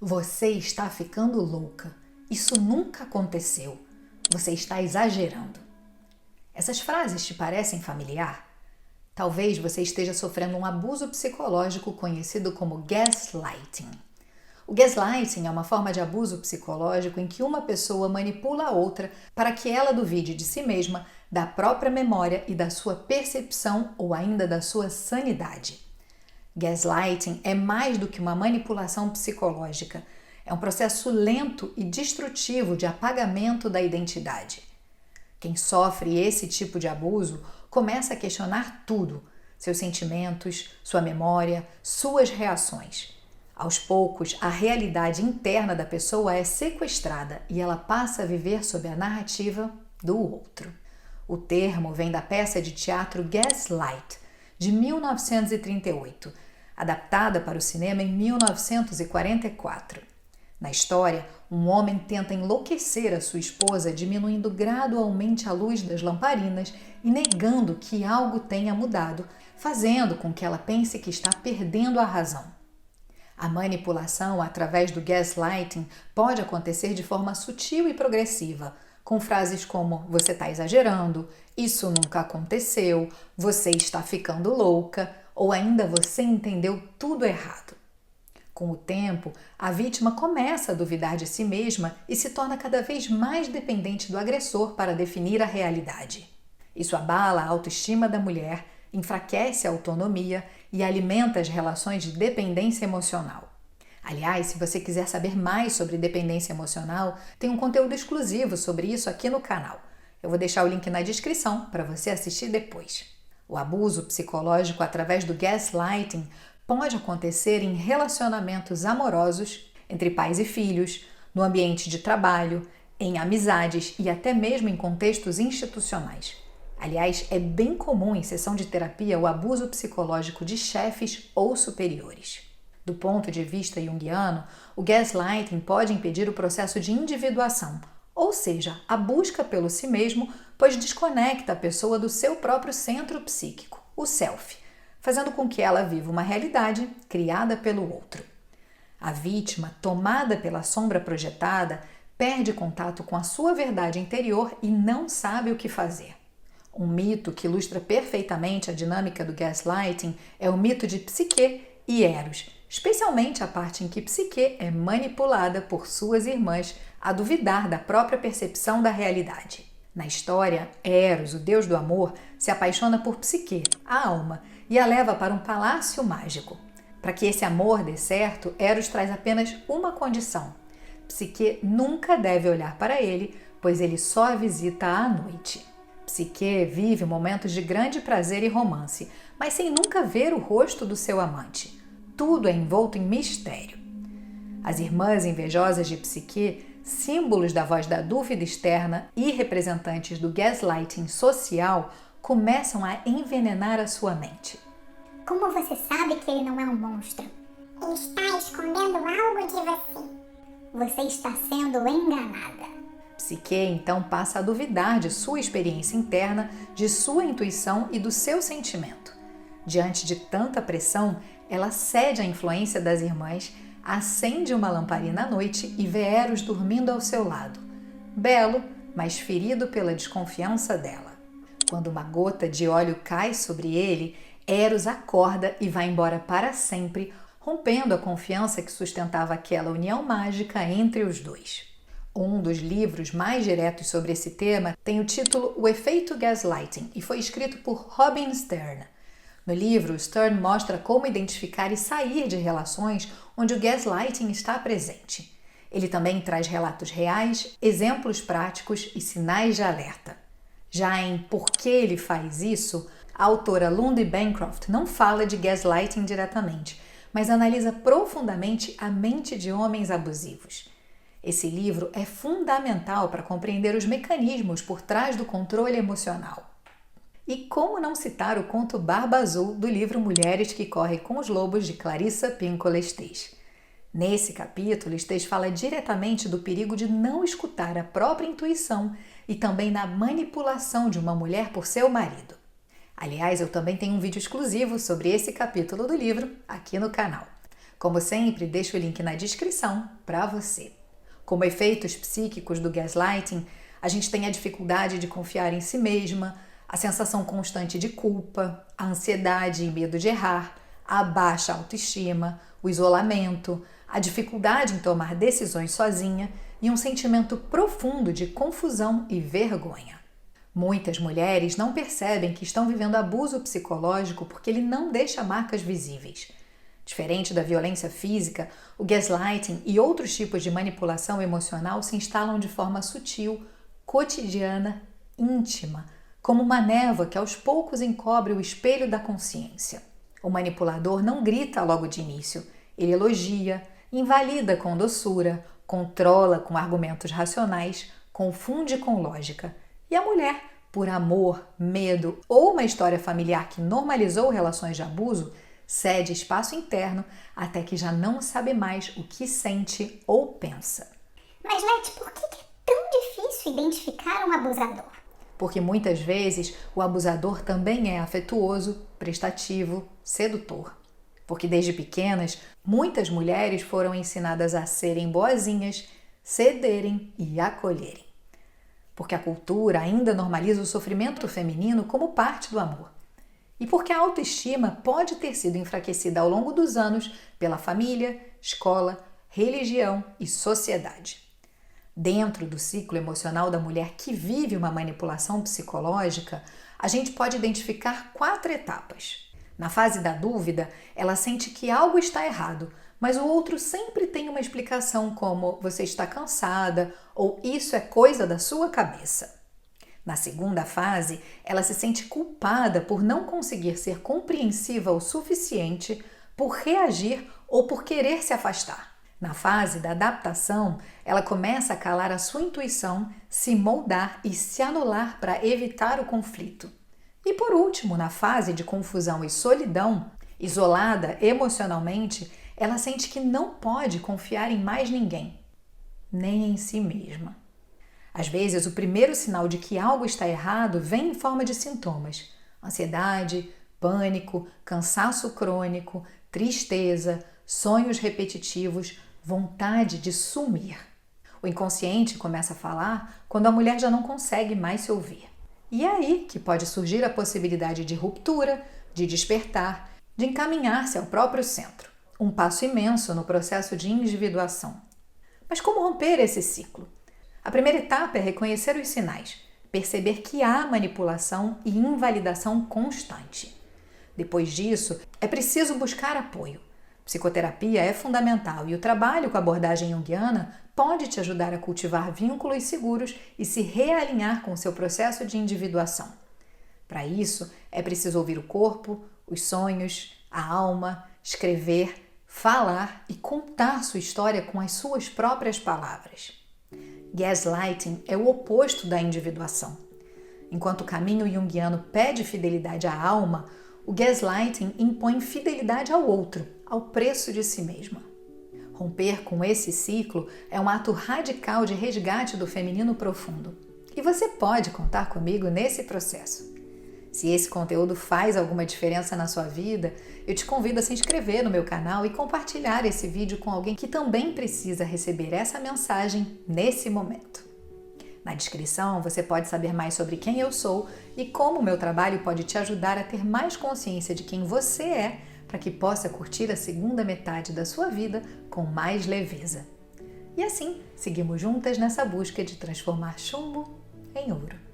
Você está ficando louca. Isso nunca aconteceu. Você está exagerando. Essas frases te parecem familiar? Talvez você esteja sofrendo um abuso psicológico conhecido como gaslighting. O gaslighting é uma forma de abuso psicológico em que uma pessoa manipula a outra para que ela duvide de si mesma, da própria memória e da sua percepção ou ainda da sua sanidade. Gaslighting é mais do que uma manipulação psicológica. É um processo lento e destrutivo de apagamento da identidade. Quem sofre esse tipo de abuso começa a questionar tudo: seus sentimentos, sua memória, suas reações. Aos poucos, a realidade interna da pessoa é sequestrada e ela passa a viver sob a narrativa do outro. O termo vem da peça de teatro Gaslight, de 1938, adaptada para o cinema em 1944. Na história, um homem tenta enlouquecer a sua esposa, diminuindo gradualmente a luz das lamparinas e negando que algo tenha mudado, fazendo com que ela pense que está perdendo a razão. A manipulação através do gaslighting pode acontecer de forma sutil e progressiva, com frases como "você está exagerando", "isso nunca aconteceu", "você está ficando louca" ou ainda "você entendeu tudo errado". Com o tempo, a vítima começa a duvidar de si mesma e se torna cada vez mais dependente do agressor para definir a realidade. Isso abala a autoestima da mulher, enfraquece a autonomia e alimenta as relações de dependência emocional. Aliás, se você quiser saber mais sobre dependência emocional, tem um conteúdo exclusivo sobre isso aqui no canal. Eu vou deixar o link na descrição para você assistir depois. O abuso psicológico através do gaslighting pode acontecer em relacionamentos amorosos, entre pais e filhos, no ambiente de trabalho, em amizades e até mesmo em contextos institucionais. Aliás, é bem comum em sessão de terapia o abuso psicológico de chefes ou superiores. Do ponto de vista junguiano, o gaslighting pode impedir o processo de individuação, ou seja, a busca pelo si mesmo, pois desconecta a pessoa do seu próprio centro psíquico, o self, fazendo com que ela viva uma realidade criada pelo outro. A vítima, tomada pela sombra projetada, perde contato com a sua verdade interior e não sabe o que fazer. Um mito que ilustra perfeitamente a dinâmica do gaslighting é o mito de Psique e Eros, especialmente a parte em que Psique é manipulada por suas irmãs a duvidar da própria percepção da realidade. Na história, Eros, o deus do amor, se apaixona por Psique, a alma, e a leva para um palácio mágico. Para que esse amor dê certo, Eros traz apenas uma condição: Psique nunca deve olhar para ele, pois ele só a visita à noite. Psique vive momentos de grande prazer e romance, mas sem nunca ver o rosto do seu amante. Tudo é envolto em mistério. As irmãs invejosas de Psique, símbolos da voz da dúvida externa e representantes do gaslighting social, começam a envenenar a sua mente. Como você sabe que ele não é um monstro? Ele está escondendo algo de você. Você está sendo enganada. Psique então passa a duvidar de sua experiência interna, de sua intuição e do seu sentimento. Diante de tanta pressão, ela cede à influência das irmãs, acende uma lamparina à noite e vê Eros dormindo ao seu lado, belo, mas ferido pela desconfiança dela. Quando uma gota de óleo cai sobre ele, Eros acorda e vai embora para sempre, rompendo a confiança que sustentava aquela união mágica entre os dois. Um dos livros mais diretos sobre esse tema tem o título O Efeito Gaslighting e foi escrito por Robin Stern. No livro, Stern mostra como identificar e sair de relações onde o gaslighting está presente. Ele também traz relatos reais, exemplos práticos e sinais de alerta. Já em Por que ele faz isso, a autora Lundy Bancroft não fala de gaslighting diretamente, mas analisa profundamente a mente de homens abusivos. Esse livro é fundamental para compreender os mecanismos por trás do controle emocional. E como não citar o conto Barba Azul do livro Mulheres que Correm com os Lobos, de Clarissa Pinkola Estes. Nesse capítulo, Estes fala diretamente do perigo de não escutar a própria intuição e também da manipulação de uma mulher por seu marido. Aliás, eu também tenho um vídeo exclusivo sobre esse capítulo do livro aqui no canal. Como sempre, deixo o link na descrição para você. Como efeitos psíquicos do gaslighting, a gente tem a dificuldade de confiar em si mesma, a sensação constante de culpa, a ansiedade e medo de errar, a baixa autoestima, o isolamento, a dificuldade em tomar decisões sozinha e um sentimento profundo de confusão e vergonha. Muitas mulheres não percebem que estão vivendo abuso psicológico porque ele não deixa marcas visíveis. Diferente da violência física, o gaslighting e outros tipos de manipulação emocional se instalam de forma sutil, cotidiana, íntima, como uma névoa que aos poucos encobre o espelho da consciência. O manipulador não grita logo de início, ele elogia, invalida com doçura, controla com argumentos racionais, confunde com lógica. E a mulher, por amor, medo ou uma história familiar que normalizou relações de abuso, cede espaço interno até que já não sabe mais o que sente ou pensa. Mas, Leti, por que é tão difícil identificar um abusador? Porque muitas vezes o abusador também é afetuoso, prestativo, sedutor. Porque desde pequenas, muitas mulheres foram ensinadas a serem boazinhas, cederem e acolherem. Porque a cultura ainda normaliza o sofrimento feminino como parte do amor. E porque a autoestima pode ter sido enfraquecida ao longo dos anos pela família, escola, religião e sociedade. Dentro do ciclo emocional da mulher que vive uma manipulação psicológica, a gente pode identificar 4 etapas. Na fase da dúvida, ela sente que algo está errado, mas o outro sempre tem uma explicação como você está cansada ou isso é coisa da sua cabeça. Na segunda fase, ela se sente culpada por não conseguir ser compreensiva o suficiente, por reagir ou por querer se afastar. Na fase da adaptação, ela começa a calar a sua intuição, se moldar e se anular para evitar o conflito. E por último, na fase de confusão e solidão, isolada emocionalmente, ela sente que não pode confiar em mais ninguém, nem em si mesma. Às vezes, o primeiro sinal de que algo está errado vem em forma de sintomas: ansiedade, pânico, cansaço crônico, tristeza, sonhos repetitivos, vontade de sumir. O inconsciente começa a falar quando a mulher já não consegue mais se ouvir. E é aí que pode surgir a possibilidade de ruptura, de despertar, de encaminhar-se ao próprio centro. Um passo imenso no processo de individuação. Mas como romper esse ciclo? A primeira etapa é reconhecer os sinais, perceber que há manipulação e invalidação constante. Depois disso, é preciso buscar apoio. Psicoterapia é fundamental e o trabalho com a abordagem junguiana pode te ajudar a cultivar vínculos seguros e se realinhar com o seu processo de individuação. Para isso, é preciso ouvir o corpo, os sonhos, a alma, escrever, falar e contar sua história com as suas próprias palavras. Gaslighting é o oposto da individuação. Enquanto o caminho junguiano pede fidelidade à alma, o gaslighting impõe fidelidade ao outro, ao preço de si mesma. Romper com esse ciclo é um ato radical de resgate do feminino profundo. E você pode contar comigo nesse processo. Se esse conteúdo faz alguma diferença na sua vida, eu te convido a se inscrever no meu canal e compartilhar esse vídeo com alguém que também precisa receber essa mensagem nesse momento. Na descrição você pode saber mais sobre quem eu sou e como o meu trabalho pode te ajudar a ter mais consciência de quem você é, para que possa curtir a segunda metade da sua vida com mais leveza. E assim, seguimos juntas nessa busca de transformar chumbo em ouro.